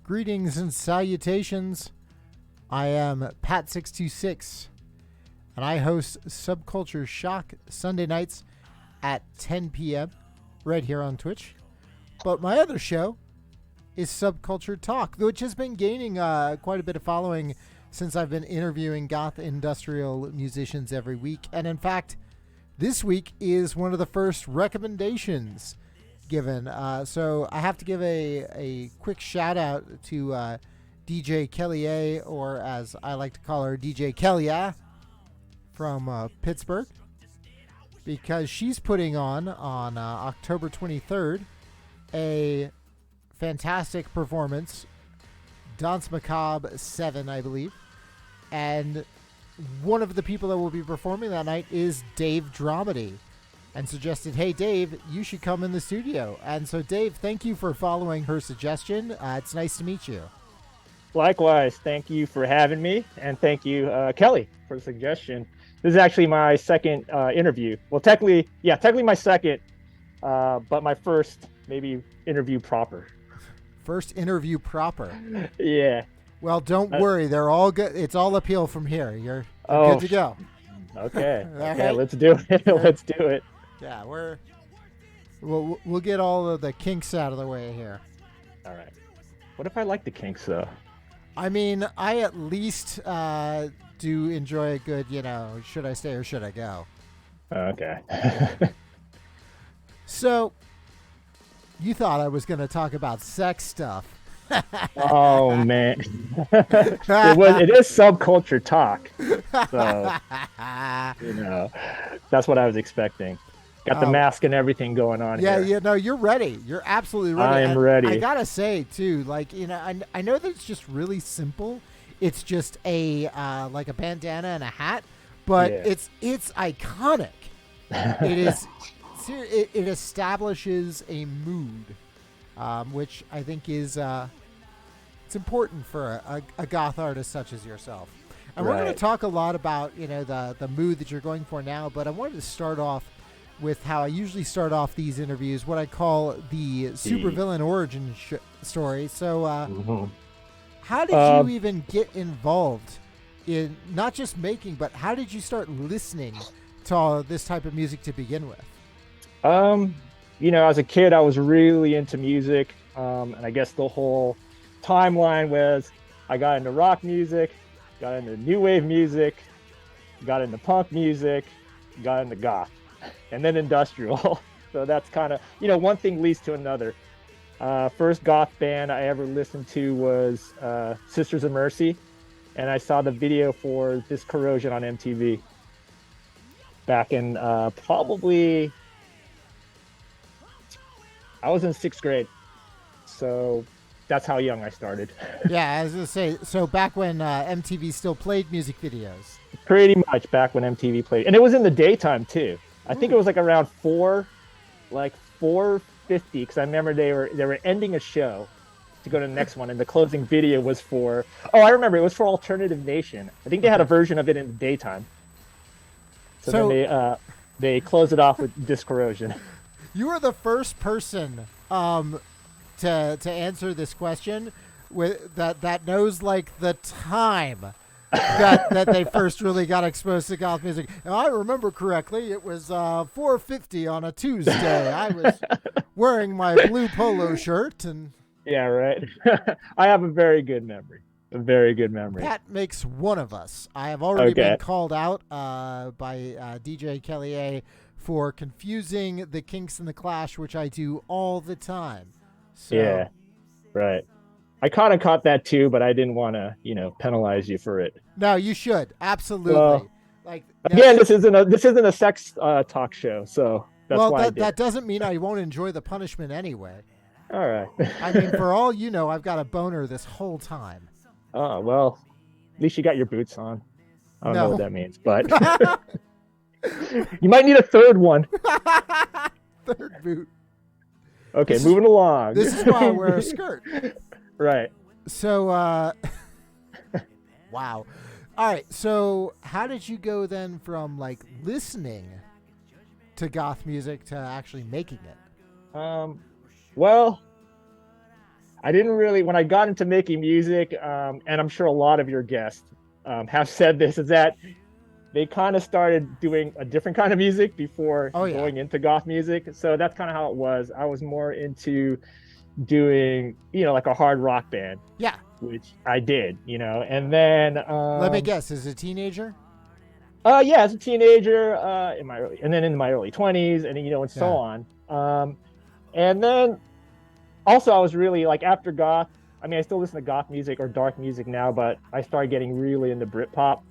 Greetings and salutations. I am Pat626, and I host Subculture Shock Sunday nights at 10 p.m. right here on Twitch. But my other show is Subculture Talk, which has been gaining quite a bit of following since I've been interviewing goth industrial musicians every week. And in fact, this week is one of the first recommendations given. So I have to give a quick shout out to DJ Kelly, or as I like to call her, DJ Kelly from Pittsburgh, because she's putting on October 23rd a fantastic performance, Danse Macabre 7, I believe. And one of the people that will be performing that night is Dave Dramedy, and suggested, hey, Dave, you should come in the studio. And so, Dave, thank you for following her suggestion. It's nice to meet you. Likewise, thank you for having me, and thank you, Kelly, for the suggestion. This is actually my second interview. Well, technically my second, but my first, maybe, interview proper. First interview proper. Yeah. Well, don't worry. They're all good. It's all uphill from here. You're good to go. Okay. Okay, Let's do it. Let's do it. Yeah, we'll get all of the kinks out of the way here. All right. What if I like the kinks, though? I mean, I at least do enjoy a good, should I stay or should I go? Okay. So, you thought I was going to talk about sex stuff. Oh, man. It is subculture talk. So, that's what I was expecting. Got the mask and everything going on here. Yeah, no, you're ready. You're absolutely ready. I am ready. I gotta say, too, I know that it's just really simple. It's just a like a bandana and a hat, but it's iconic. It is. It establishes a mood, which I think is it's important for a goth artist such as yourself. And we're going to talk a lot about the mood that you're going for now, but I wanted to start off with how I usually start off these interviews, what I call the supervillain origin story. So how did you even get involved in not just making, but how did you start listening to all this type of music to begin with? As a kid, I was really into music. And I guess the whole timeline was I got into rock music, got into new wave music, got into punk music, got into goth, and then industrial. So that's kind of, one thing leads to another. First goth band I ever listened to was Sisters of Mercy, and I saw the video for This Corrosion on MTV back in probably, I was in 6th grade. So that's how young I started. Yeah, I was going to say, so back when MTV still played music videos. Pretty much back when MTV played. And it was in the daytime, too. I think it was like around 4:50, because I remember they were ending a show to go to the next one, and the closing video was for, I remember, it was for Alternative Nation. I think they had a version of it in the daytime. So then they closed it off with This Corrosion. You were the first person to answer this question with that knows like the time that they first really got exposed to goth music. If I remember correctly, it was 4:50 on a Tuesday. I was wearing my blue polo shirt and. Yeah, right. I have a very good memory. That makes one of us. I have already been called out by DJ Kelly for confusing the Kinks and the Clash, which I do all the time. So. Yeah, right. I kind of caught that too, but I didn't want to, penalize you for it. No, you should absolutely. Well, again, this isn't a sex talk show, so that's why. That doesn't mean I won't enjoy the punishment anyway. All right. I mean, for all you know, I've got a boner this whole time. Oh well, at least you got your boots on. I don't know what that means, but you might need a third one. Third boot. Okay, moving along. This is why I wear a skirt. Right. So, wow. All right. So, how did you go then from listening to goth music to actually making it? Well, I didn't really, when I got into making music, and I'm sure a lot of your guests have said this, is that they kind of started doing a different kind of music before Oh yeah. going into goth music. So that's kind of how it was. I was more into doing, like a hard rock band, Yeah. which I did, and then Let me guess, as a teenager? yeah, as a teenager, and then in my early 20s, and and so Yeah. on. And then also I was really like after goth. I mean, I still listen to goth music or dark music now, but I started getting really into Britpop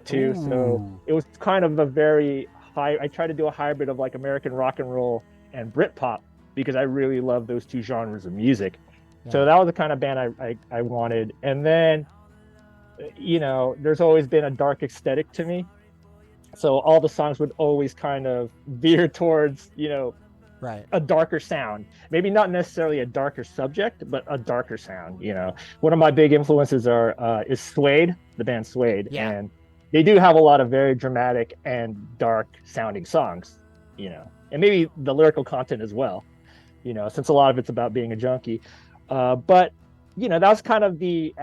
too. So Ooh. it was kind of a very high. I tried to do a hybrid of like American rock and roll and Britpop because I really love those two genres of music. Yeah. So that was the kind of band I wanted. And then, there's always been a dark aesthetic to me. So all the songs would always kind of veer towards, Right. a darker sound. Maybe not necessarily a darker subject, but a darker sound. One of my big influences is Suede, the band Suede, Yeah. and they do have a lot of very dramatic and dark sounding songs. And maybe the lyrical content as well. Since a lot of it's about being a junkie. But that was kind of the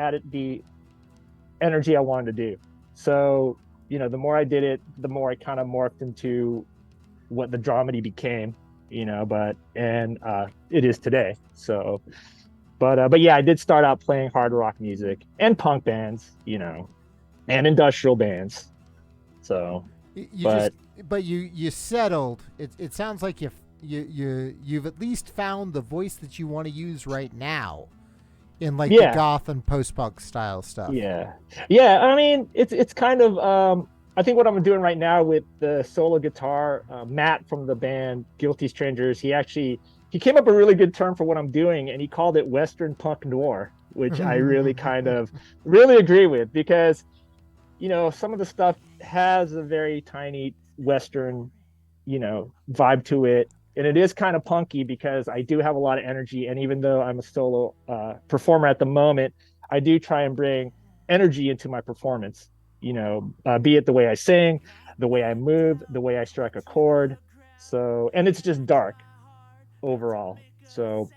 energy I wanted to do. So the more I did it, the more I kind of morphed into what the dramedy became. It is today. So, but yeah, I did start out playing hard rock music and punk bands, and industrial bands. So, You you settled. It sounds like you've at least found the voice that you want to use right now in like the goth and post-punk style stuff. Yeah. I mean, it's kind of I think what I'm doing right now with the solo guitar, Matt from the band Guilty Strangers, he came up with a really good term for what I'm doing, and he called it Western punk noir, which I really kind of really agree with because, some of the stuff has a very tiny Western, vibe to it. And it is kind of punky because I do have a lot of energy. And even though I'm a solo performer at the moment, I do try and bring energy into my performance, be it the way I sing, the way I move, the way I strike a chord. So, and it's just dark overall. So,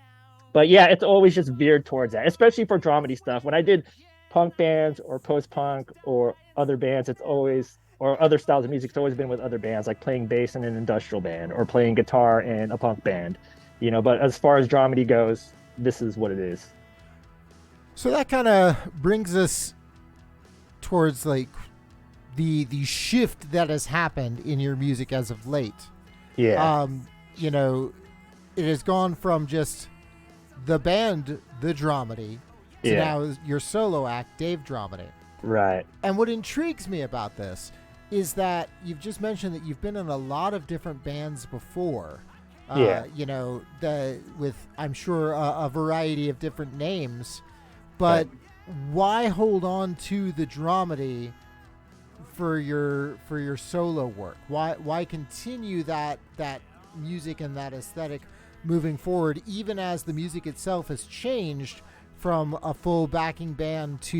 but yeah, it's always just veered towards that, especially for dramedy stuff. When I did punk bands or post-punk or other bands, or other styles of music, it's always been with other bands, like playing bass in an industrial band or playing guitar in a punk band, but as far as dramedy goes, this is what it is. So that kind of brings us towards like the shift that has happened in your music as of late. Yeah. It has gone from just the band, the Dramedy, to now your solo act, Dave Dramedy. Right. And what intrigues me about this is that you've just mentioned that you've been in a lot of different bands before. With I'm sure a variety of different names, but why hold on to the Dramedy for your solo work? Why continue that music and that aesthetic moving forward, even as the music itself has changed from a full backing band to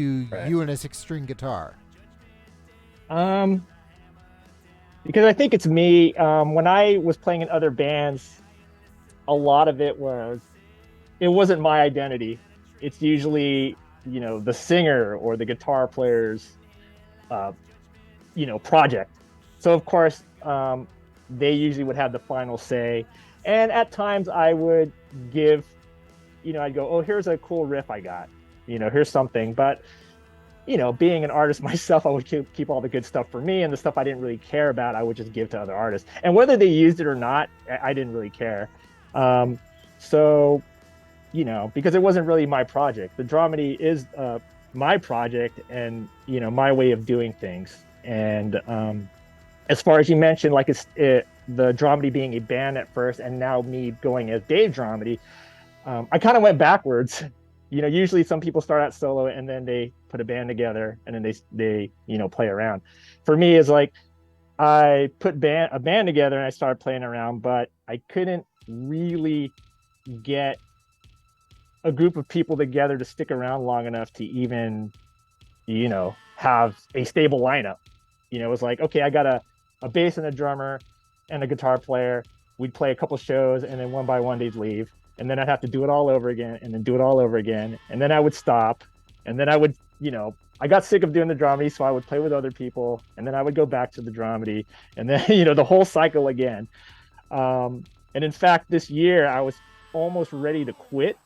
you and a 6-string guitar? Because I think it's me. When I was playing in other bands, a lot of it wasn't my identity. It's usually, the singer or the guitar player's, project. So of course, they usually would have the final say. And at times I would give, I'd go, oh, here's a cool riff I got, here's something. But, being an artist myself, I would keep all the good stuff for me, and the stuff I didn't really care about, I would just give to other artists. And whether they used it or not, I didn't really care. So, because it wasn't really my project. The dramedy is my project and, my way of doing things. And as far as you mentioned, like the dramedy being a band at first, and now me going as Dave Dramedy, I kind of went backwards. Usually some people start out solo and then they put a band together and then they play around. For me, it's like I put a band together and I started playing around, but I couldn't really get a group of people together to stick around long enough to even, have a stable lineup. It was like, okay, I got a bass and a drummer and a guitar player. We'd play a couple shows and then one by one they'd leave. and then I'd have to do it all over again, and then do it all over again, and then I would stop, and then I would, I got sick of doing the dramedy, so I would play with other people, and then I would go back to the dramedy, and then the whole cycle again. And in fact, this year I was almost ready to quit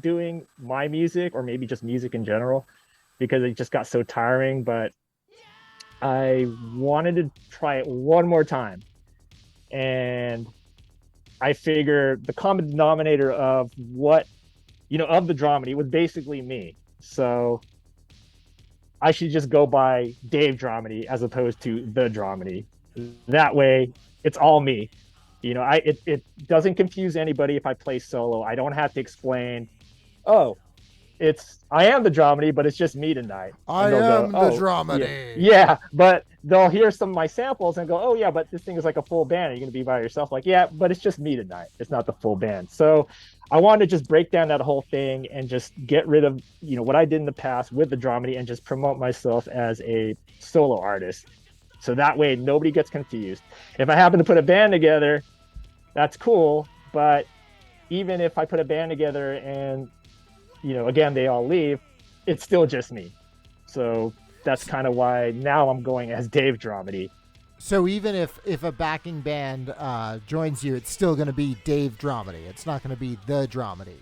doing my music, or maybe just music in general, because it just got so tiring. But I wanted to try it one more time, and I figured the common denominator of of the dramedy was basically me. So I should just go by Dave Dramedy as opposed to the Dramedy. That way, it's all me. It doesn't confuse anybody if I play solo. I don't have to explain, oh, I am the dramedy, but it's just me tonight. I am the dramedy. Yeah, but they'll hear some of my samples and go, oh yeah, but this thing is like a full band. Are you going to be by yourself? Like, yeah, but it's just me tonight. It's not the full band. So I wanted to just break down that whole thing and just get rid of, what I did in the past with the dramedy and just promote myself as a solo artist. So that way nobody gets confused. If I happen to put a band together, that's cool. But even if I put a band together and, again, they all leave, it's still just me. So that's kind of why now I'm going as Dave Dramedy. So even if a backing band joins you, it's still going to be Dave Dramedy. It's not going to be the Dramedy.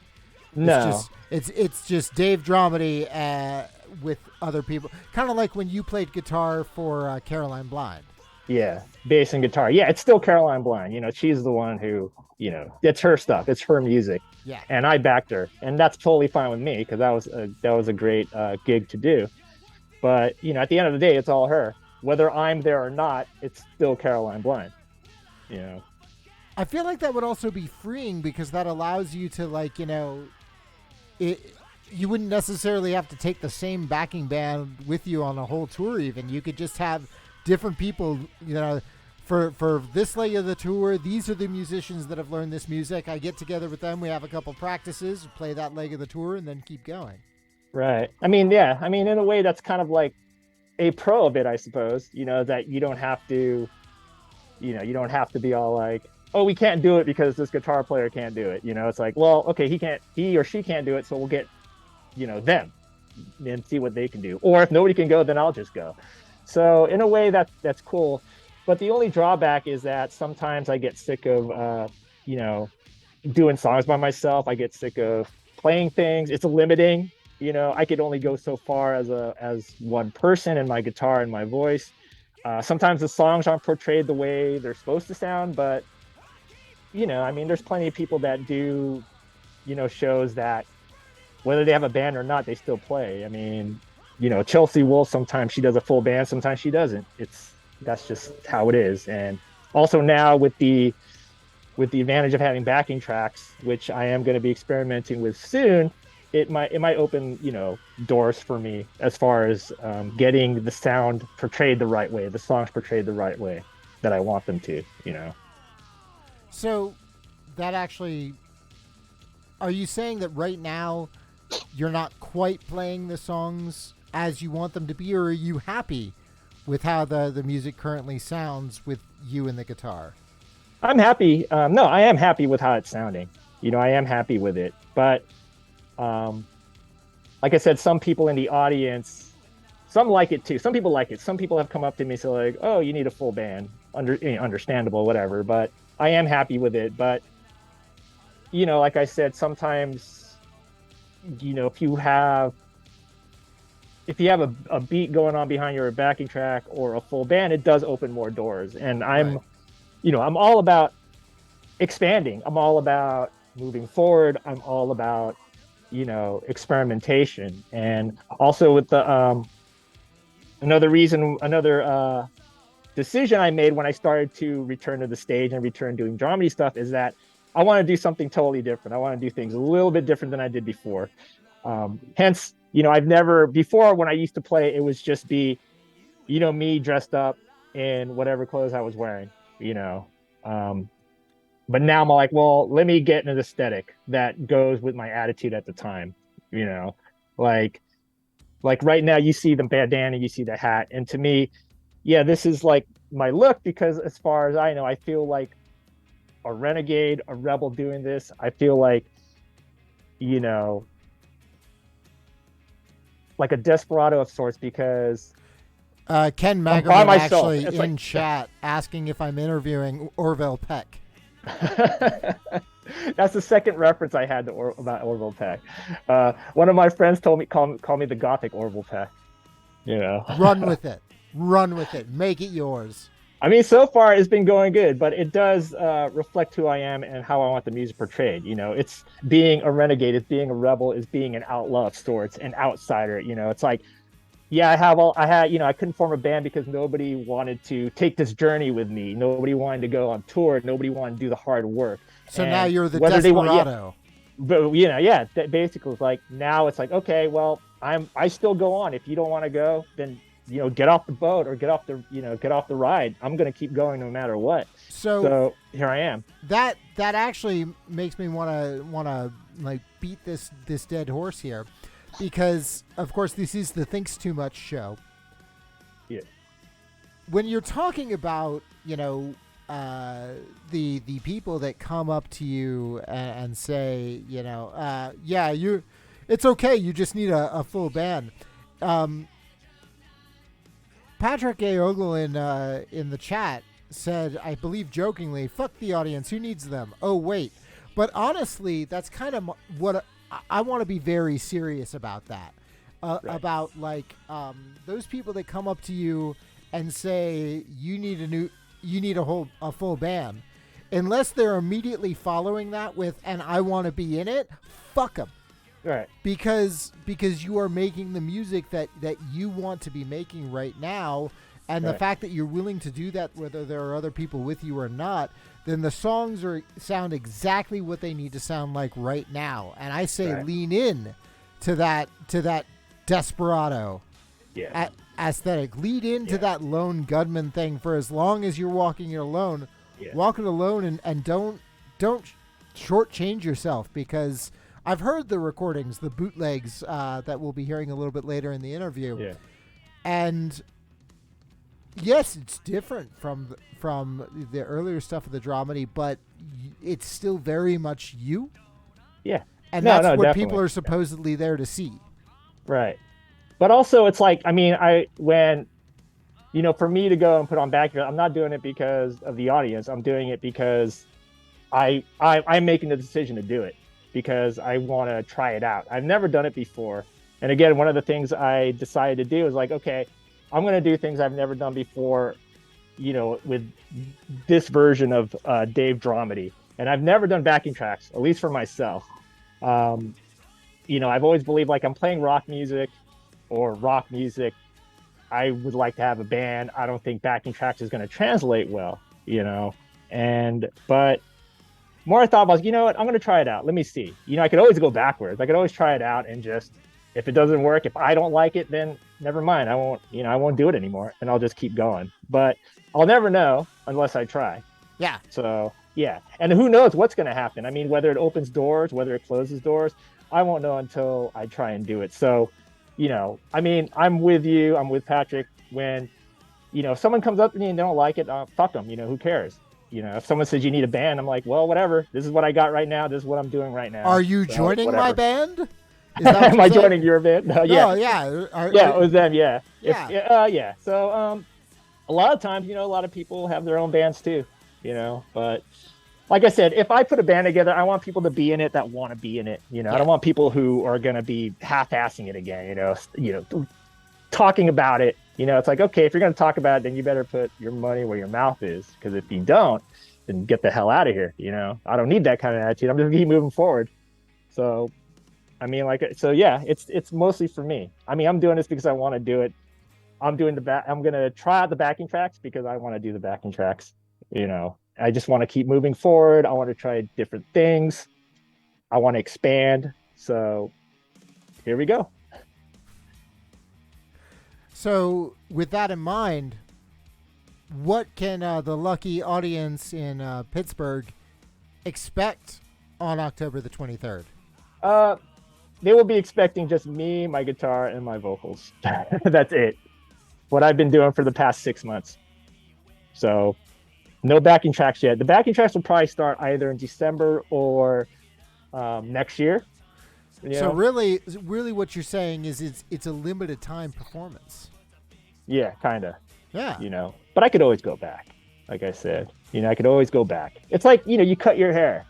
No. It's just Dave Dramedy with other people. Kind of like when you played guitar for Caroline Blind. Yeah, bass and guitar. Yeah, it's still Caroline Blind. She's the one who, it's her stuff. It's her music. Yeah. And I backed her, and that's totally fine with me because that was a great gig to do. But at the end of the day, it's all her. Whether I'm there or not, it's still Caroline Blind. I feel like that would also be freeing because that allows you to you wouldn't necessarily have to take the same backing band with you on a whole tour. Even you could just have different people, for this leg of the tour, these are the musicians that have learned this music. I get together with them. We have a couple practices, play that leg of the tour, and then keep going. Right. I mean, yeah. I mean, in a way, that's kind of like a pro of it, I suppose. That you don't have to, you don't have to be all like, oh, we can't do it because this guitar player can't do it. It's like, well, okay, he or she can't do it, so we'll get, them and see what they can do. Or if nobody can go, then I'll just go. So in a way, that's cool. But the only drawback is that sometimes I get sick of, doing songs by myself. I get sick of playing things. It's limiting. I could only go so far as one person and my guitar and my voice. Sometimes the songs aren't portrayed the way they're supposed to sound, but, there's plenty of people that do, shows that whether they have a band or not, they still play. I mean, Chelsea Wolfe, sometimes she does a full band, sometimes she doesn't. That's just how it is. And also now with the advantage of having backing tracks, which I am going to be experimenting with soon, it might open, doors for me as far as getting the sound portrayed the right way, the songs portrayed the right way that I want them to, So that actually, are you saying that right now you're not quite playing the songs as you want them to be, or are you happy with how the music currently sounds with you and the guitar? I'm happy. No, I am happy with how it's sounding. I am happy with it. But like I said, some people in the audience, some like it too. Some people like it. Some people have come up to me and say like, oh, you need a full band. Understandable, whatever. But I am happy with it. But, like I said, sometimes, if you have a beat going on behind your backing track or a full band, it does open more doors. And I'm all about expanding. I'm all about moving forward. I'm all about, experimentation. And also with the, another decision I made when I started to return to the stage and return doing dramedy stuff is that I want to do something totally different. I want to do things a little bit different than I did before. Hence, I've never before when I used to play, it was just be, me dressed up in whatever clothes I was wearing, but now I'm like, well, let me get an aesthetic that goes with my attitude at the time, like right now you see the bandana, you see the hat. And to me, yeah, this is like my look because as far as I know, I feel like a renegade, a rebel doing this. I feel like, you know, like a desperado of sorts, because Ken I'm by Magerman myself. actually It's in chat asking if I'm interviewing Orville Peck. That's the second reference I had about Orville Peck. One of my friends told me call me the Gothic Orville Peck. You know, Run with it. Run with it. Make it yours. I mean, so far it's been going good, but it does reflect who I am and how I want the music portrayed. You know, it's being a renegade, it's being a rebel, it's being an outlaw of sorts, an outsider. You know, it's like, yeah, I couldn't form a band because nobody wanted to take this journey with me. Nobody wanted to go on tour. Nobody wanted to do the hard work. So And now you're the whether desperado. they want, but you know, yeah, that basically it's like, now it's like, okay, well, I still go on. If you don't want to go, then, you know, get off the boat or get off the ride. I'm going to keep going no matter what. So here I am. That actually makes me want to like beat this dead horse here, because of course this is the Thinks Too Much show. Yeah. When you're talking about, you know, the people that come up to you and say, you know, it's okay, you just need a full band. Patrick A. Ogle in the chat said, I believe jokingly, fuck the audience, who needs them? Oh, wait. But honestly, that's kind of what I want to be very serious about that. Right. About like those people that come up to you and say you need a full band. Unless they're immediately following that with, and I want to be in it, fuck them. Right. Because you are making the music that you want to be making right now, and the fact that you're willing to do that, whether there are other people with you or not, then the songs sound exactly what they need to sound like right now. And I say lean in to that desperado aesthetic. Lead into that lone gunman thing for as long as you're walking it alone. Yeah. Walk it alone and don't shortchange yourself, because I've heard the recordings, the bootlegs that we'll be hearing a little bit later in the interview. Yeah. And yes, it's different from the earlier stuff of the Dramedy, but it's still very much you. Yeah. And that's what definitely. People are supposedly there to see. Right. But also it's like, I mean, you know, for me to go and put on background, I'm not doing it because of the audience. I'm doing it because I'm making the decision to do it, because I want to try it out. I've never done it before. And again, one of the things I decided to do is like, okay, I'm going to do things I've never done before, you know, with this version of Dave Dramedy. And I've never done backing tracks, at least for myself. You know, I've always believed, like, I'm playing rock music, I would like to have a band. I don't think backing tracks is going to translate well, you know. But more I thought about, you know what, I'm going to try it out. Let me see. You know, I could always go backwards. I could always try it out and just, if it doesn't work, if I don't like it, then never mind. I won't do it anymore, and I'll just keep going. But I'll never know unless I try. Yeah. So, yeah. And who knows what's going to happen? I mean, whether it opens doors, whether it closes doors, I won't know until I try and do it. So, you know, I mean, I'm with you. I'm with Patrick. When, you know, if someone comes up to me and they don't like it, fuck them. You know, who cares? You know, if someone says you need a band, I'm like, well, whatever. This is what I got right now. This is what I'm doing right now. Are you joining my band? Am I joining your band? No, yeah. Oh, yeah. It was them. Yeah. Yeah. Yeah. So, a lot of times, you know, a lot of people have their own bands too, you know, but like I said, if I put a band together, I want people to be in it that want to be in it. You know, I don't want people who are going to be half-assing it again, you know, talking about it. You know, it's like, okay, if you're going to talk about it, then you better put your money where your mouth is. Because if you don't, then get the hell out of here. You know, I don't need that kind of attitude. I'm just going to keep moving forward. So, I mean, yeah, it's mostly for me. I mean, I'm doing this because I want to do it. I'm going to try out the backing tracks because I want to do the backing tracks. You know, I just want to keep moving forward. I want to try different things. I want to expand. So here we go. So with that in mind, what can the lucky audience in Pittsburgh expect on October the 23rd? They will be expecting just me, my guitar, and my vocals. That's it. What I've been doing for the past 6 months. So no backing tracks yet. The backing tracks will probably start either in December or next year. You So know? really what you're saying is it's a limited time performance. Yeah, kind of. Yeah. You know, but I could always go back. Like I said, you know, I could always go back. It's like, you know, you cut your hair.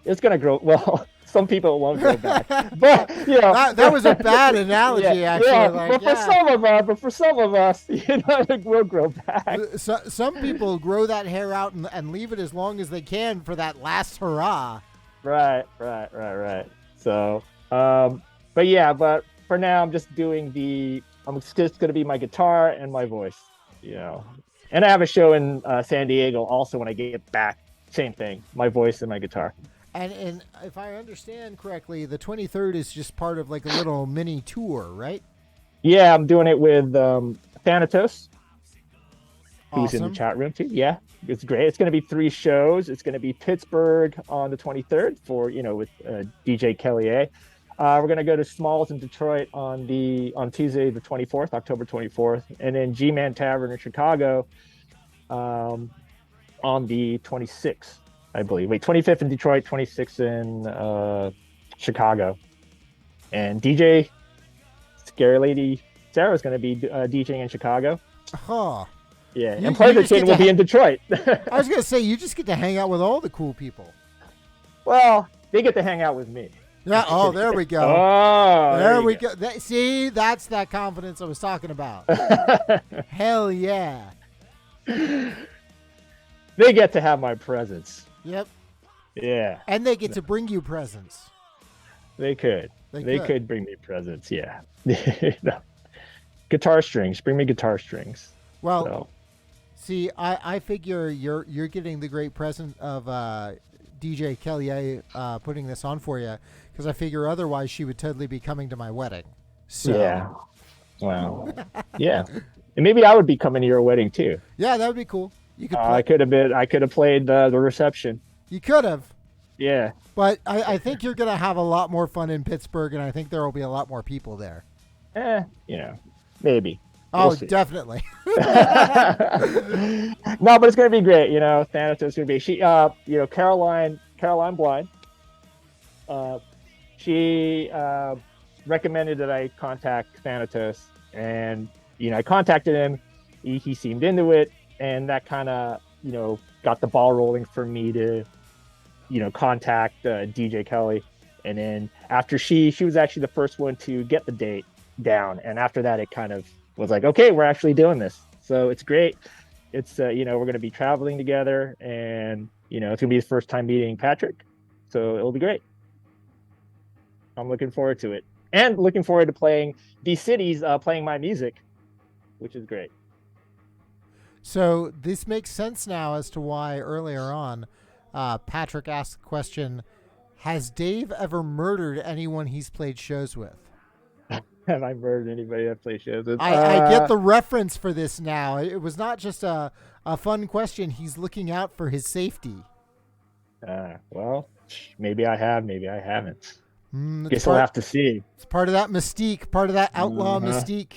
It's going to grow. Well, some people won't grow back, but you know, that was a bad analogy, actually. Yeah, Like, but for some of us, you know, it will grow back. So, some people grow that hair out and leave it as long as they can for that last hurrah. Right. So, but yeah, but for now, I'm just going to be my guitar and my voice, you know. And I have a show in San Diego also when I get back. Same thing, my voice and my guitar. And if I understand correctly, the 23rd is just part of like a little mini tour, right? Yeah, I'm doing it with Thanatos, who's in the Awesome. chat room too. Yeah, it's great. It's going to be 3 shows. It's going to be Pittsburgh on the 23rd for, you know, with DJ Kelly A. We're going to go to Smalls in Detroit on Tuesday the 24th, October 24th, and then G-Man Tavern in Chicago on the 26th, I believe. Wait, 25th in Detroit, 26th in Chicago. And DJ Scary Lady Sarah is going to be DJing in Chicago. Huh. Yeah, and Pleasure Chain will be in Detroit. I was going to say, you just get to hang out with all the cool people. Well, they get to hang out with me. Yeah. Oh, there we go. Oh, there we go. See, that's that confidence I was talking about. Hell yeah. They get to have my presence. Yep. Yeah. And they get to bring you presents. They could. They could bring me presents. Yeah. No. Guitar strings. Bring me guitar strings. Well, so. See, I figure you're getting the great present of DJ Kelly A putting this on for you, because I figure otherwise she would totally be coming to my wedding. So. Yeah. Wow. Yeah. And maybe I would be coming to your wedding too. Yeah, that would be cool. You could. I could have played the reception. You could have. Yeah. But I think you're gonna have a lot more fun in Pittsburgh, and I think there will be a lot more people there. You know, maybe. Oh, definitely. No, but it's gonna be great. You know, Thanatos is gonna be you know, Caroline Blind. She recommended that I contact Thanatos, and you know, I contacted him. He seemed into it, and that kind of, you know, got the ball rolling for me to, you know, contact DJ Kelly. And then after she was actually the first one to get the date down, and after that, it kind of was like, okay, we're actually doing this. So it's great. It's you know, we're going to be traveling together, and you know, it's going to be his first time meeting Patrick, so it'll be great. I'm looking forward to it, and looking forward to playing these cities, playing my music, which is great. So this makes sense now as to why earlier on Patrick asked the question, has Dave ever murdered anyone he's played shows with? Have I murdered anybody I've played shows with? I get the reference for this now. It was not just a fun question. He's looking out for his safety. Well, maybe I have, maybe I haven't. Guess we'll have to see. It's part of that mystique, part of that outlaw mystique.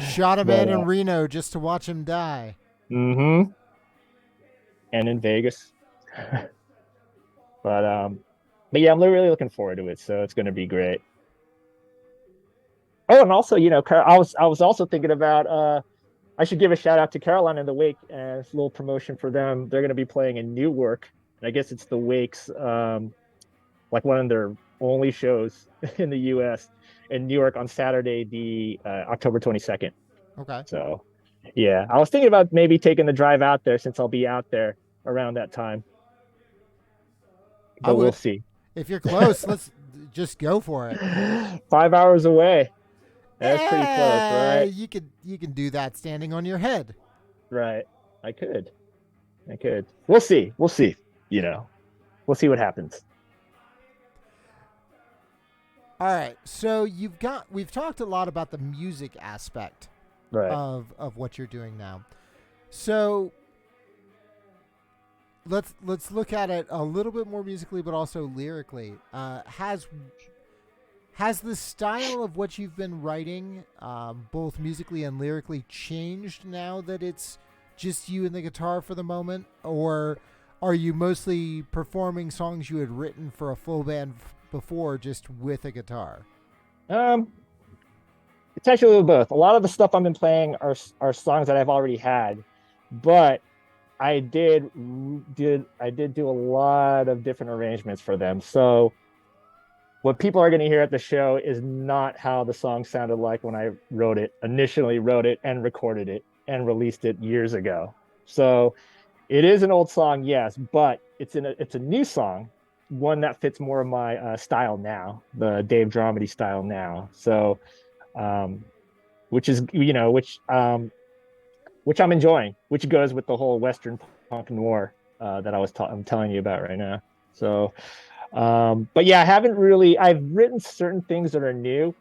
Shot a man in Reno just to watch him die. Mm-hmm. And in Vegas. But yeah, I'm really looking forward to it. So it's going to be great. Oh, and also, you know, I was also thinking about I should give a shout out to Caroline and the Wake as a little promotion for them. They're going to be playing in Newark, and I guess it's the Wake's like one of their only shows in the U.S. in Newark on Saturday, the October 22nd. Okay. So, yeah, I was thinking about maybe taking the drive out there since I'll be out there around that time. But we'll see. If you're close, let's just go for it. 5 hours away. That's pretty close, right? You can do that standing on your head. Right. I could. We'll see. You know, we'll see what happens. All right. So we've talked a lot about the music aspect of what you're doing now. So let's look at it a little bit more musically, but also lyrically. Has the style of what you've been writing, both musically and lyrically, changed now that it's just you and the guitar for the moment? Or are you mostly performing songs you had written for a full band before just with a guitar? It's actually a little both. A lot of the stuff I've been playing are songs that I've already had, but I did do a lot of different arrangements for them. So what people are going to hear at the show is not how the song sounded like when I initially wrote it and recorded it and released it years ago. So it is an old song, yes, but it's a new song, one that fits more of my style now, the Dave Dramedy style now. So, which is, which I'm enjoying, which goes with the whole Western punk noir that I'm telling you about right now. So, but yeah, I've written certain things that are new.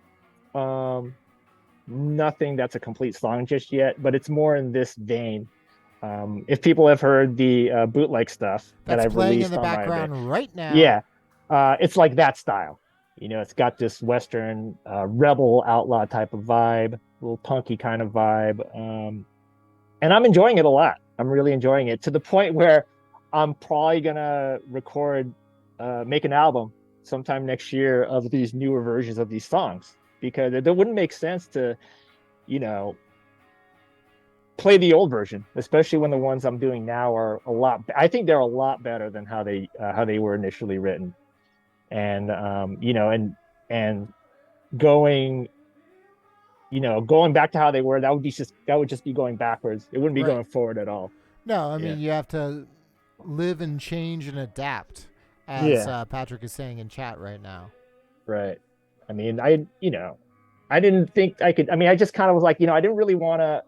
Nothing that's a complete song just yet, but it's more in this vein. If people have heard the bootleg stuff that I've playing released in the on background right now. Yeah, it's like that style. It's got this Western rebel outlaw type of vibe, a little punky kind of vibe, and I'm enjoying it a lot. I'm really enjoying it to the point where I'm probably gonna make an album sometime next year of these newer versions of these songs, because it wouldn't make sense to, play the old version, especially when the ones I'm doing now are I think they're a lot better than how they were initially written. And and going back to how they were, that would just be going backwards. It wouldn't be going forward at all. No, I mean, you have to live and change and adapt, as Patrick is saying in chat right now. Right. I mean, I didn't think I could. I mean, I just kind of was like, I didn't really want to.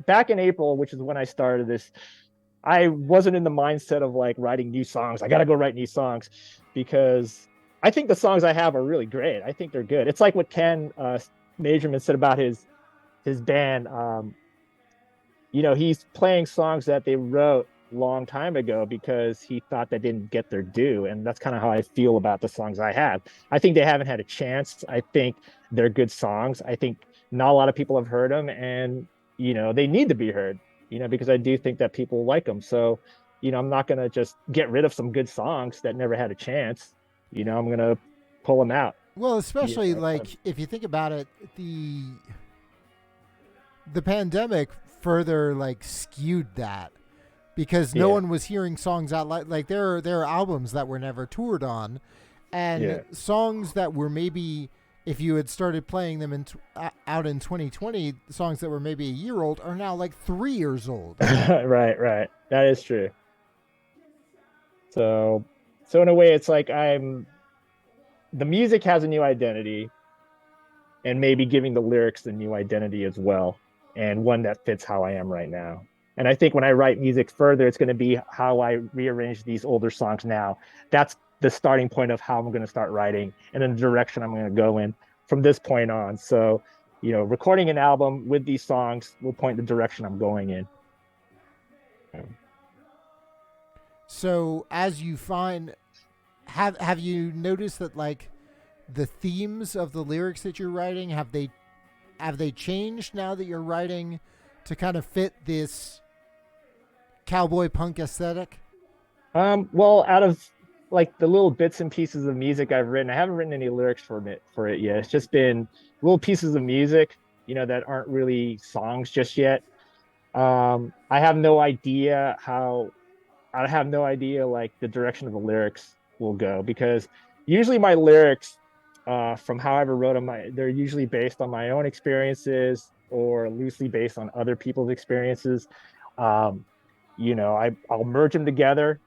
Back in April, which is when I started this, I wasn't in the mindset of like writing new songs. I got to go write new songs, because I think the songs I have are really great. I think they're good. It's like what Ken Majorman said about his band. He's playing songs that they wrote long time ago because he thought they didn't get their due, and that's kind of how I feel about the songs I have. I think they haven't had a chance. I think they're good songs. I think not a lot of people have heard them, and they need to be heard, because I do think that people like them. So I'm not going to just get rid of some good songs that never had a chance. I'm going to pull them out. Well, especially if you think about it, the pandemic further skewed that, because no one was hearing songs out like there are albums that were never toured on, and songs that were maybe, if you had started playing them out in 2020, songs that were maybe a year old are now 3 years old. Right. That is true. So in a way, it's like the music has a new identity, and maybe giving the lyrics the new identity as well, and one that fits how I am right now. And I think when I write music further, it's going to be how I rearrange these older songs now. That's the starting point of how I'm going to start writing, and in the direction I'm going to go in from this point on. So, recording an album with these songs will point the direction I'm going in. So as you find, have you noticed that the themes of the lyrics that you're writing, have they changed now that you're writing to kind of fit this cowboy punk aesthetic? Well, out of the little bits and pieces of music I've written, I haven't written any lyrics for it yet. It's just been little pieces of music, that aren't really songs just yet. I have no idea the direction of the lyrics will go, because usually my lyrics, from how I ever wrote them, they're usually based on my own experiences or loosely based on other people's experiences. I'll merge them together,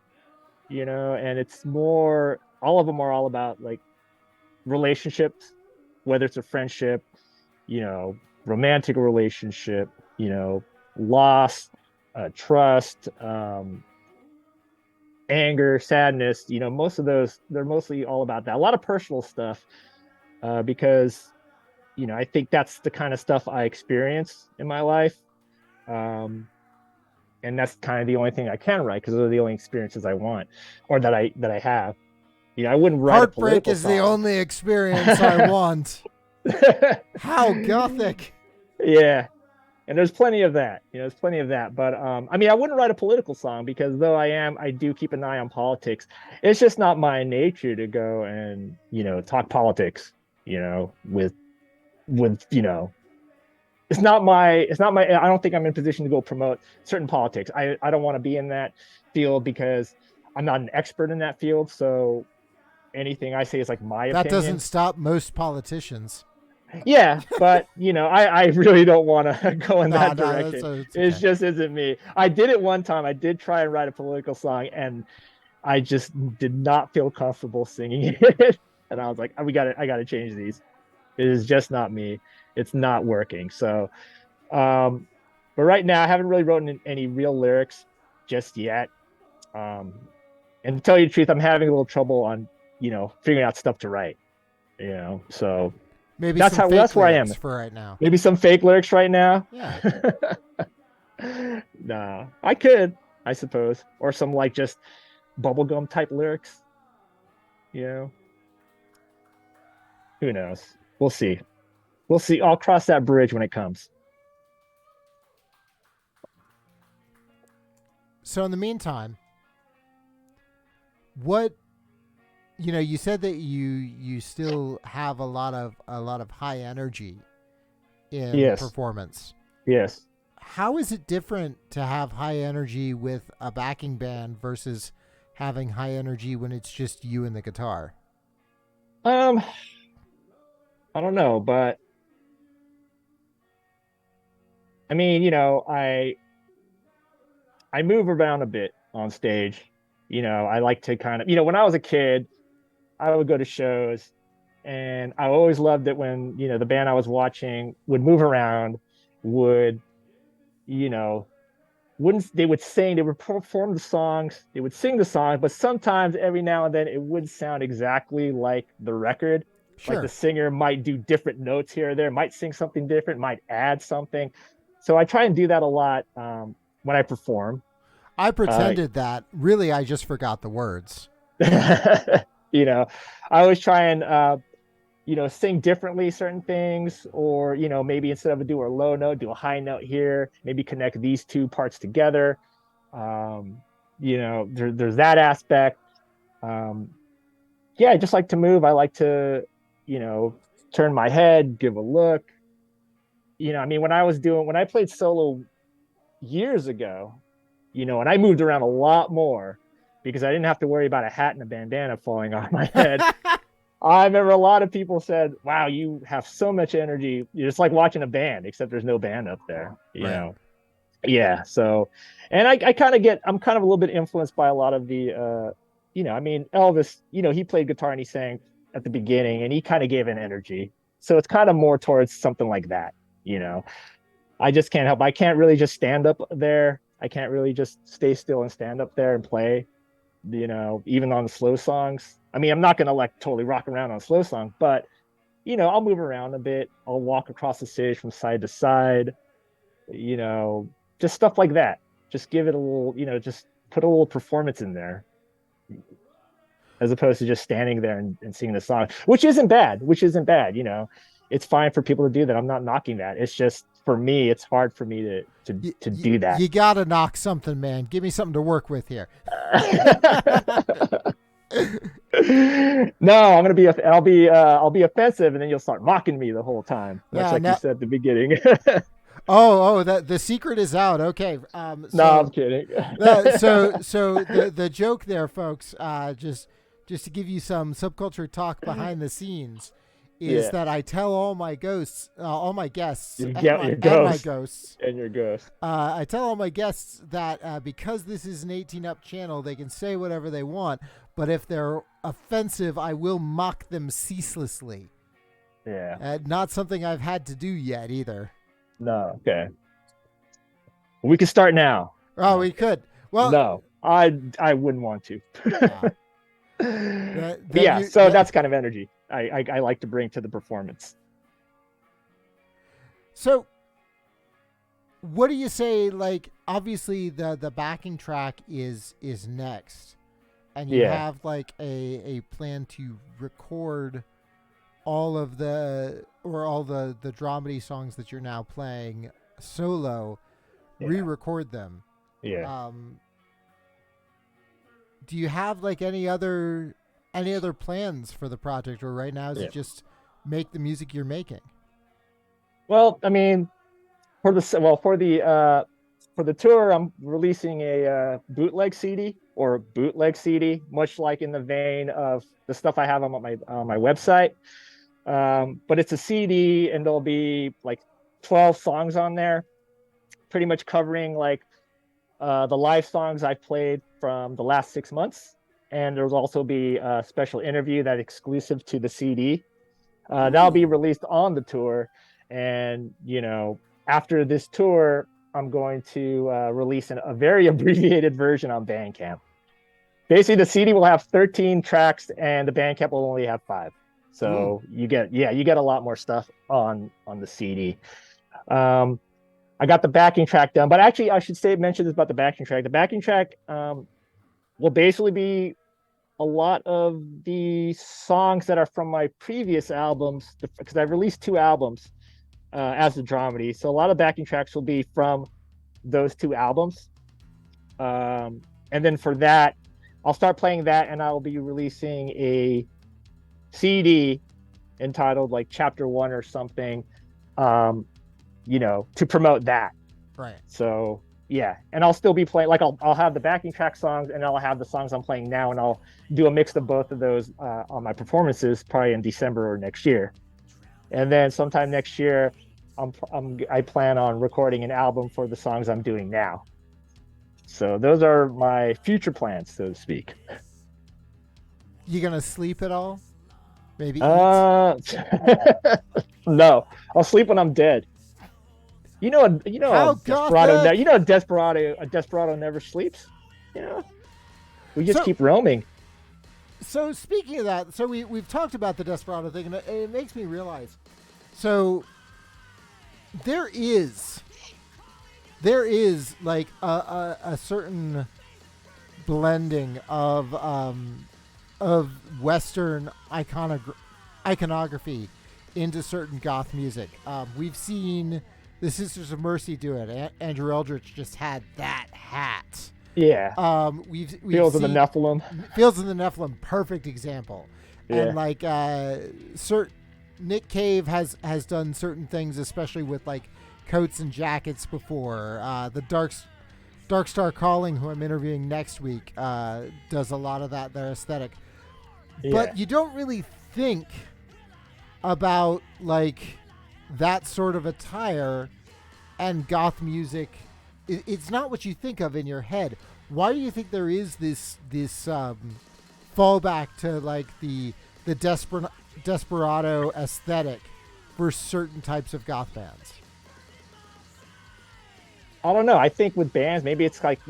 and it's more, all of them are all about relationships, whether it's a friendship, romantic relationship, loss, trust, anger, sadness, most of those, they're mostly all about that. A lot of personal stuff, because, I think that's the kind of stuff I experience in my life. And that's kind of the only thing I can write, because those are the only experiences I want, or that I have. I wouldn't write Heartbreak is the only experience I want. How gothic. Yeah. And there's plenty of that, there's plenty of that. But I mean, I wouldn't write a political song because though I do keep an eye on politics. It's just not my nature to go and, talk politics, with, I don't think I'm in a position to go promote certain politics. I don't want to be in that field because I'm not an expert in that field. So anything I say is like my That opinion. doesn't stop most politicians. Yeah, but I really don't want to go in that direction. It's okay. It just isn't me. I did it one time. I did try and write a political song, and I just did not feel comfortable singing it. And I was like, I got to change these. It is just not me. It's not working. So, but right now I haven't really written any real lyrics just yet. And to tell you the truth, I'm having a little trouble on, figuring out stuff to write. So. Maybe That's where I am for right now. Maybe some fake lyrics right now. Yeah. Nah, I could, I suppose, or some like just bubblegum type lyrics. Who knows? We'll see. We'll see. I'll cross that bridge when it comes. So in the meantime, what? You said that you still have a lot of high energy in performance. Yes. How is it different to have high energy with a backing band versus having high energy when it's just you and the guitar? I don't know, but I mean, I move around a bit on stage. I like to kind of, when I was a kid, I would go to shows, and I always loved it when, the band I was watching would move around, would, they would sing, they would perform the songs, they would sing the songs, but sometimes every now and then it would sound exactly like the record. Sure. Like the singer might do different notes here or there, might sing something different, might add something. So I try and do that a lot when I perform. I pretended that. Really, I just forgot the words. I always try and, sing differently certain things, or, maybe instead of do a low note, do a high note here, maybe connect these two parts together. There's that aspect. I just like to move. I like to, turn my head, give a look. I mean, when I played solo years ago, and I moved around a lot more because I didn't have to worry about a hat and a bandana falling on my head. I remember a lot of people said, wow, you have so much energy. It's like watching a band, except there's no band up there, you know? Yeah. So, and I'm kind of a little bit influenced by a lot of the, I mean, Elvis, he played guitar and he sang at the beginning and he kind of gave an energy. So it's kind of more towards something like that, I just can't help. I can't really just stand up there. I can't really just stay still and stand up there and play, even on the slow songs. I mean, I'm not going to like totally rock around on a slow song, but, I'll move around a bit. I'll walk across the stage from side to side, just stuff like that. Just give it a little, just put a little performance in there as opposed to just standing there and singing the song, which isn't bad. It's fine for people to do that. I'm not knocking that. It's just, for me, it's hard for me to do that. You got to knock something, man. Give me something to work with here. No, I'll be offensive, and then you'll start mocking me the whole time. That's you said at the beginning. The secret is out. Okay. No, I'm kidding. So the joke there, folks, just to give you some subculture talk behind the scenes, is that I tell all my guests, I tell all my guests that because this is an 18-up channel, they can say whatever they want, but if they're offensive, I will mock them ceaselessly. Yeah. Not something I've had to do yet either. No. Okay. We can start now. Oh, we could. Well, no, I wouldn't want to. That's kind of energy I like to bring to the performance. So what do you say? Like, obviously the backing track is next, and you have like a plan to record all the Dramedy songs that you're now playing solo, re-record them. Yeah. Do you have like any other plans for the project, or right now is it just make the music you're making? Well, I mean, for the tour, I'm releasing a bootleg CD or bootleg CD, much like in the vein of the stuff I have on my website. But it's a CD, and there'll be like 12 songs on there, pretty much covering like the live songs I've played from the last 6 months. And there'll also be a special interview that's exclusive to the CD. That'll be released on the tour. And, after this tour, I'm going to release a very abbreviated version on Bandcamp. Basically, the CD will have 13 tracks and the Bandcamp will only have 5. So you get a lot more stuff on the CD. I got the backing track done, but actually I should mention this about the backing track. The backing track will basically be a lot of the songs that are from my previous albums, because I've released 2 albums as the Dramedy. So a lot of backing tracks will be from those 2 albums. And then for that, I'll start playing that, and I'll be releasing a CD entitled like Chapter 1 or something, to promote that. Right. So yeah, and I'll still be playing, like I'll have the backing track songs, and I'll have the songs I'm playing now, and I'll do a mix of both of those on my performances, probably in December or next year. And then sometime next year, I plan on recording an album for the songs I'm doing now. So those are my future plans, so to speak. You gonna sleep at all? Maybe eat? No, I'll sleep when I'm dead. A desperado never sleeps. We just keep roaming. So speaking of that, so we've talked about the desperado thing, and it makes me realize. So there is like a certain blending of Western iconography into certain goth music. We've seen the Sisters of Mercy do it. Andrew Eldritch just had that hat. Yeah. We've Fields of the Nephilim. Fields of the Nephilim, perfect example. Yeah. And like Nick Cave has done certain things, especially with like coats and jackets before. The Dark Star Calling, who I'm interviewing next week, does a lot of that, their aesthetic. Yeah. But you don't really think about like that sort of attire and goth music. It's not what you think of in your head. Why do you think there is this fallback to like the desperado aesthetic for certain types of goth bands? I don't know. I think with bands, maybe it's like,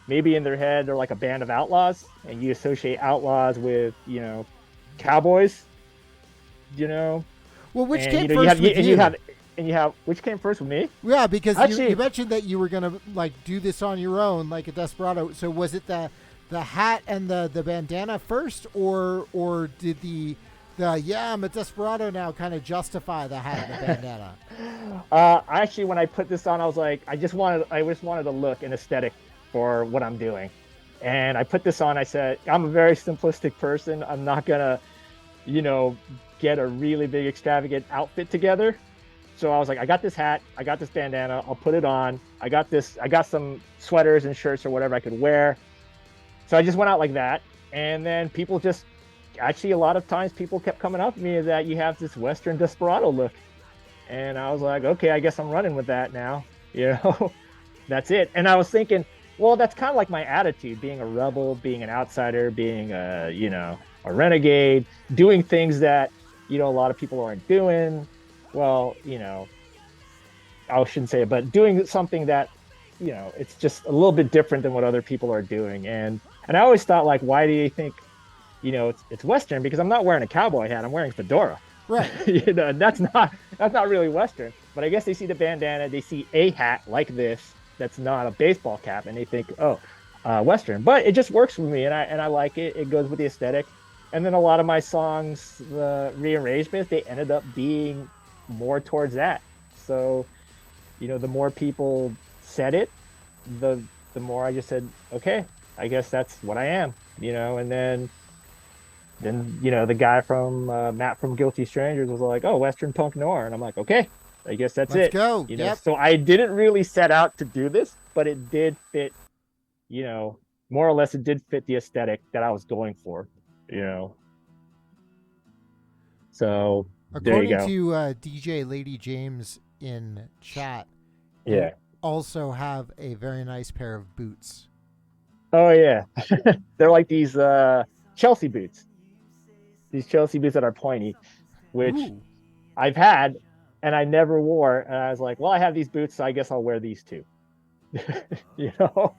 maybe in their head they're like a band of outlaws, and you associate outlaws with, cowboys, Well, which came first with you? And you have which came first with me? Yeah, because actually, you mentioned that you were gonna like do this on your own, like a desperado. So was it the hat and the bandana first, or did the I'm a desperado now kind of justify the hat and the bandana? Actually, when I put this on, I was like, I just wanted a look and aesthetic for what I'm doing, and I put this on. I said, I'm a very simplistic person. I'm not gonna, get a really big extravagant outfit together. So I was like, I got this hat, I got this bandana, I'll put it on. I got some sweaters and shirts or whatever I could wear. So I just went out like that. And then a lot of times people kept coming up to me that you have this Western desperado look. And I was like, okay, I guess I'm running with that now. That's it. And I was thinking, well, that's kind of like my attitude, being a rebel, being an outsider, being a renegade, doing things that, a lot of people aren't doing. Well, I shouldn't say it, but doing something that, it's just a little bit different than what other people are doing. And I always thought, like, why do you think, it's Western? Because I'm not wearing a cowboy hat, I'm wearing a fedora. Right. That's not really Western. But I guess they see the bandana, they see a hat like this that's not a baseball cap, and they think, Western. But it just works for me, and I like it. It goes with the aesthetic. And then a lot of my songs, the rearrangements, they ended up being more towards that. So the more people said it, the more I just said, okay, I guess that's what I am, and then the guy from Matt from Guilty Strangers was like, oh, Western punk noir, and I'm like, okay, I guess that's Let's it. go. Yep. So I didn't really set out to do this, but it did fit, more or less it did fit the aesthetic that I was going for, so there you According go. to DJ Lady James in chat, you Yeah. also have a very nice pair of boots. Oh yeah. They're like these Chelsea boots. These Chelsea boots that are pointy, which Ooh. I've had and I never wore. And I was like, well, I have these boots, so I guess I'll wear these too. you know?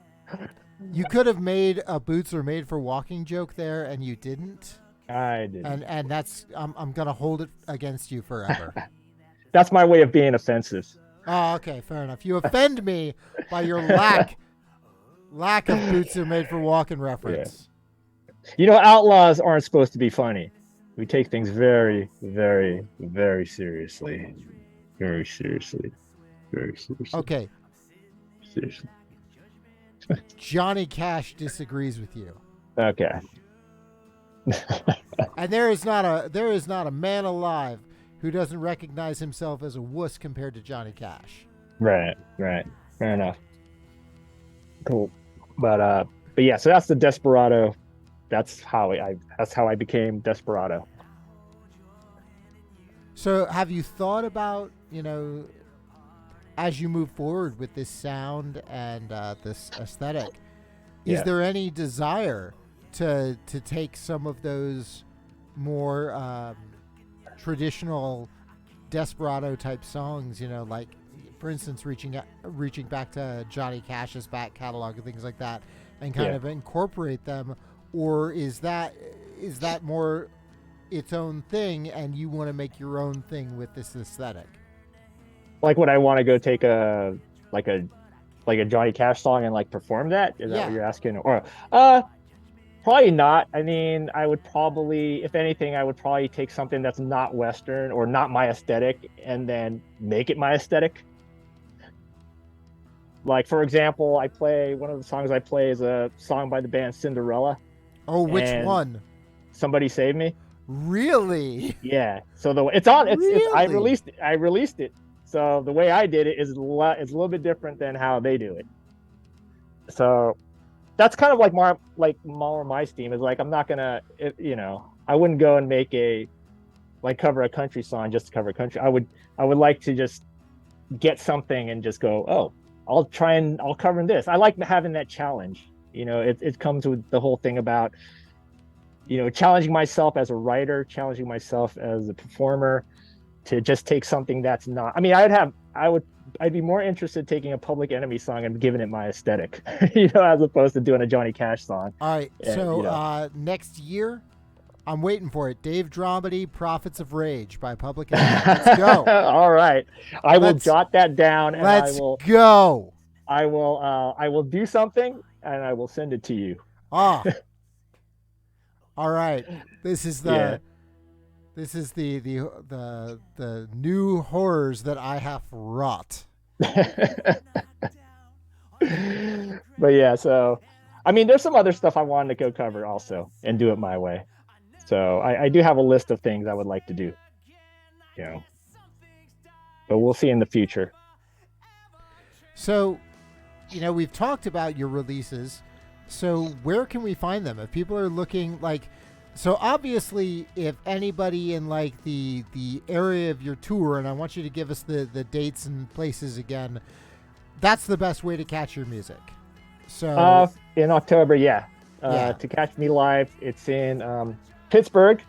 You could have made a boots are made for walking joke there, and you didn't. I didn't. And that's I'm gonna hold it against you forever. That's my way of being offensive. Oh, okay, fair enough. You offend me by your lack of boots are made for walking reference. Outlaws aren't supposed to be funny. We take things very, very, very seriously. Very seriously. Very seriously. Okay. Seriously. Johnny Cash disagrees with you. Okay. And there is not a man alive who doesn't recognize himself as a wuss compared to Johnny Cash. Right. Fair enough. Cool. But yeah, so that's the Desperado. That's how I became Desperado. So have you thought about, as you move forward with this sound and this aesthetic, is there any desire to take some of those more traditional Desperado type songs, like, for instance, reaching back to Johnny Cash's back catalog and things like that, and kind of incorporate them, or is that more its own thing, and you want to make your own thing with this aesthetic? Like, would I want to go take a Johnny Cash song and like perform that? Is that what you're asking? Or probably not. I mean, I would probably, if anything, I would probably take something that's not Western or not my aesthetic and then make it my aesthetic. Like, for example, one of the songs I play is a song by the band Cinderella. Oh, which one? Somebody Save Me. Really? Yeah. So it's on. Really? I released it. So the way I did it is it's a little bit different than how they do it. So that's kind of like more my steam is like, I'm not gonna, I wouldn't go and make cover a country song just to cover a country. I would like to just get something and just go, oh, I'll cover this. I like having that challenge. It comes with the whole thing about, challenging myself as a writer, challenging myself as a performer to just take something that's not, I mean, I'd be more interested taking a Public Enemy song and giving it my aesthetic, as opposed to doing a Johnny Cash song. All right. So next year, I'm waiting for it. Dave Dramedy, Prophets of Rage by Public Enemy. Let's go. All right. I will jot that down and let's go. I will do something and I will send it to you. All right. This is the new horrors that I have wrought. But yeah, so I mean, there's some other stuff I wanted to go cover also and do it my way. So I do have a list of things I would like to do. But we'll see in the future. So, we've talked about your releases. So where can we find them? If people are looking so obviously if anybody in the area of your tour, and I want you to give us the dates and places again, that's the best way to catch your music. So in October, to catch me live, it's in Pittsburgh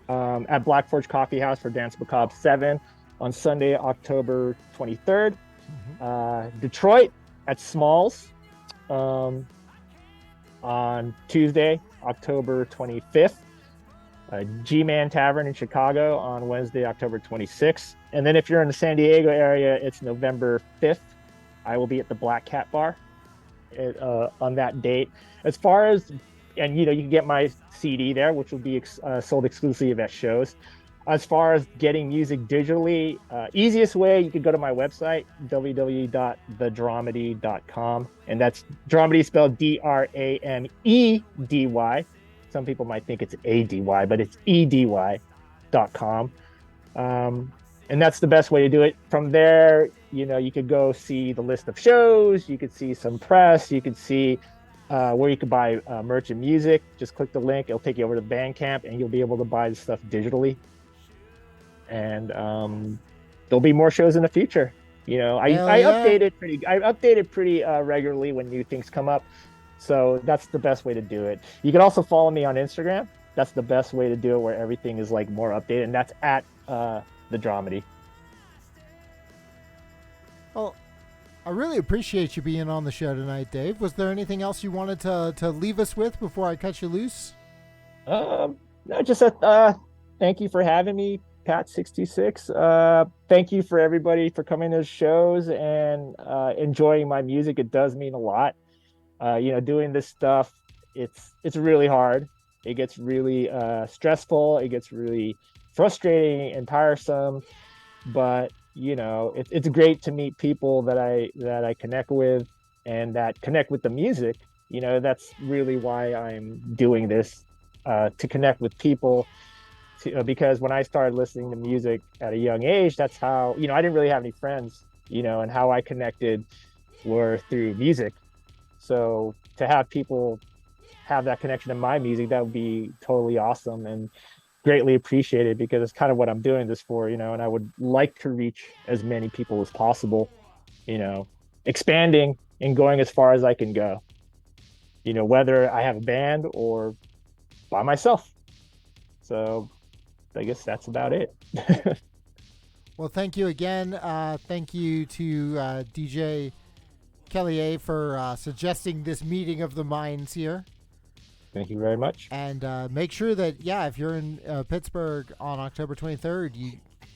at Black Forge Coffee House for Dance Macabre 7 on Sunday, October 23rd. Detroit at Smalls on Tuesday, October 25th. G-Man Tavern in Chicago on Wednesday, October 26th. And then if you're in the San Diego area, it's November 5th. I will be at the Black Cat Bar on that date. As far as, and you can get my CD there, which will be sold exclusively at shows. as far as getting music digitally, easiest way, you could go to my website, www.thedramedy.com. And that's Dramedy spelled Dramedy. Some people might think it's ADY, but it's EDY.com. And that's the best way to do it. From there, you could go see the list of shows, you could see some press, you could see where you could buy merch and music. Just click the link, it'll take you over to Bandcamp, and you'll be able to buy the stuff digitally. And there'll be more shows in the future. I update it pretty regularly when new things come up. So that's the best way to do it. You can also follow me on Instagram. That's the best way to do it, where everything is like more updated, and that's at the Dramedy. Well, I really appreciate you being on the show tonight, Dave. Was there anything else you wanted to leave us with before I cut you loose? No, just thank you for having me, Pat66. Thank you for everybody for coming to shows and enjoying my music. It does mean a lot. Doing this stuff, it's really hard. It gets really stressful. It gets really frustrating and tiresome, but it's great to meet people that I connect with and that connect with the music. That's really why I'm doing this, to connect with people, because when I started listening to music at a young age, that's how, I didn't really have any friends, and how I connected were through music. So to have people have that connection to my music, that would be totally awesome and greatly appreciated, because it's kind of what I'm doing this for, and I would like to reach as many people as possible, expanding and going as far as I can go, whether I have a band or by myself. So I guess that's about it. Well, thank you again. Thank you to DJ Kellier for suggesting this meeting of the minds here. Thank you very much. And make sure that, if you're in Pittsburgh on October 23rd, you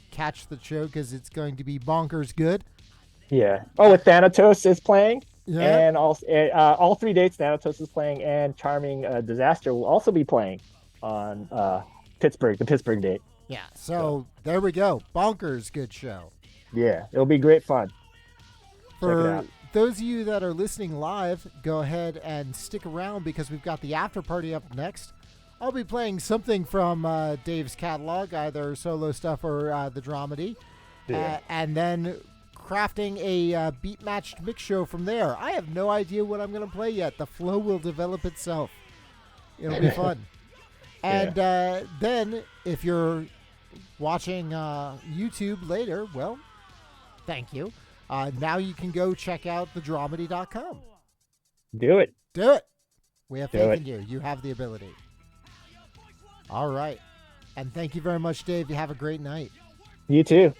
catch the show, because it's going to be bonkers good. Yeah. Oh, with Thanatos is playing. Yeah. And also, all 3 dates Thanatos is playing, and Charming Disaster will also be playing on the Pittsburgh date. Yeah. So there we go. Bonkers good show. Yeah. It'll be great fun. Check it out. Those of you that are listening live, go ahead and stick around, because we've got the after party up next. I'll be playing something from Dave's catalog, either solo stuff or the Dramedy. Yeah. And then crafting a beat-matched mix show from there. I have no idea what I'm going to play yet. The flow will develop itself. It'll be fun. And then, if you're watching YouTube later, well, thank you. Now you can go check out thedramedy.com. Do it. Do it. We have faith in you. You have the ability. All right. And thank you very much, Dave. You have a great night. You too.